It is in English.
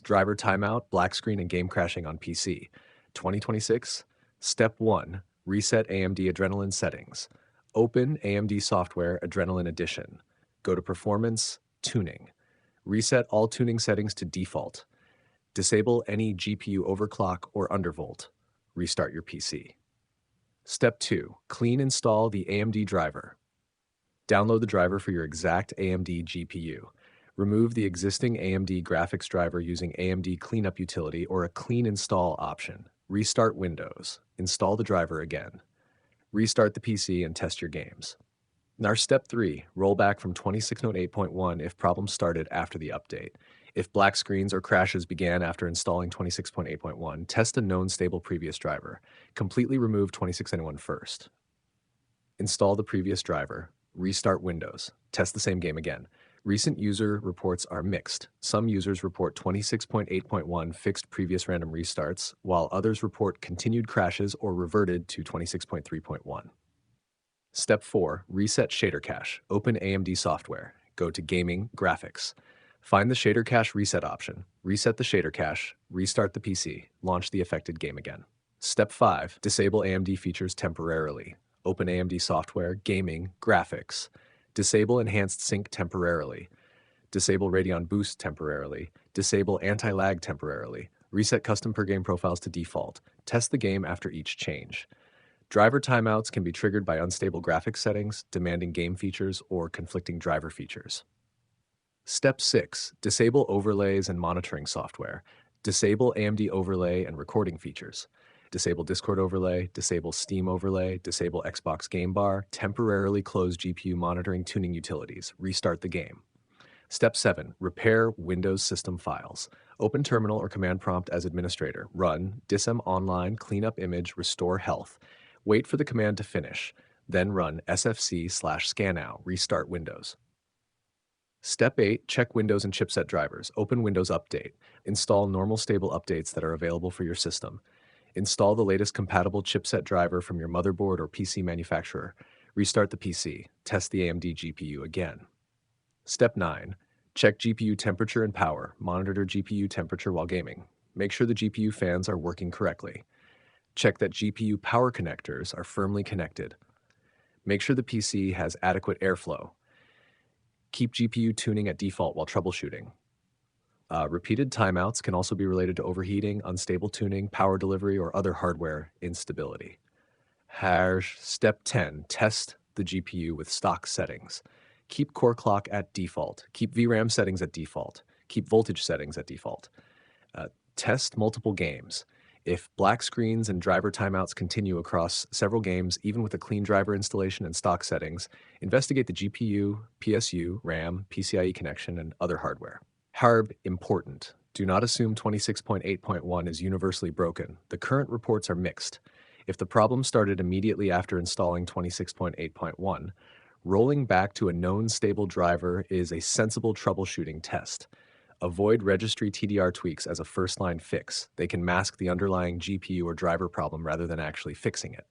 Driver Timeout, Black Screen, and Game Crashing on PC. 2026. Step 1. Reset AMD Adrenalin Settings. Open AMD Software Adrenalin Edition. Go to Performance, Tuning. Reset all tuning settings to default. Disable any GPU overclock or undervolt. Restart your PC. Step 2. Clean install the AMD driver. Download the driver for your exact AMD GPU. Remove the existing AMD graphics driver using AMD Cleanup Utility or a Clean Install option. Restart Windows. Install the driver again. Restart the PC and test your games. Now, step 3, rollback from 26.8.1 if problems started after the update. If black screens or crashes began after installing 26.8.1, test a known stable previous driver. Completely remove 26.1 first. Install the previous driver. Restart Windows. Test the same game again. Recent user reports are mixed. Some users report 26.8.1 fixed previous random restarts, while others report continued crashes or reverted to 26.3.1. Step 4. Reset shader cache. Open AMD software. Go to Gaming, Graphics. Find the shader cache reset option. Reset the shader cache. Restart the PC. Launch the affected game again. Step 5. Disable AMD features temporarily. Open AMD software, Gaming, Graphics. Disable Enhanced Sync temporarily. Disable Radeon Boost temporarily. Disable Anti-Lag temporarily. Reset custom per game profiles to default. Test the game after each change. Driver timeouts can be triggered by unstable graphics settings, demanding game features, or conflicting driver features. Step 6. Disable overlays and monitoring software. Disable AMD overlay and recording features. Disable Discord overlay, disable Steam overlay, disable Xbox Game Bar, temporarily close GPU monitoring tuning utilities, restart the game. Step 7. Repair Windows system files. Open terminal or command prompt as administrator. Run dism online, cleanup image, restore health. Wait for the command to finish. Then run sfc/scanout, restart Windows. Step 8. Check Windows and chipset drivers. Open Windows Update. Install normal stable updates that are available for your system. Install the latest compatible chipset driver from your motherboard or PC manufacturer. Restart the PC. Test the AMD GPU again. Step 9. Check GPU temperature and power. Monitor GPU temperature while gaming. Make sure the GPU fans are working correctly. Check that GPU power connectors are firmly connected. Make sure the PC has adequate airflow. Keep GPU tuning at default while troubleshooting. Repeated timeouts can also be related to overheating, unstable tuning, power delivery, or other hardware instability. Step 10. Test the GPU with stock settings. Keep core clock at default. Keep VRAM settings at default. Keep voltage settings at default. Test multiple games. If black screens and driver timeouts continue across several games, even with a clean driver installation and stock settings, investigate the GPU, PSU, RAM, PCIe connection, and other hardware. Important. Do not assume 26.8.1 is universally broken. The current reports are mixed. If the problem started immediately after installing 26.8.1, rolling back to a known stable driver is a sensible troubleshooting test. Avoid registry TDR tweaks as a first-line fix. They can mask the underlying GPU or driver problem rather than actually fixing it.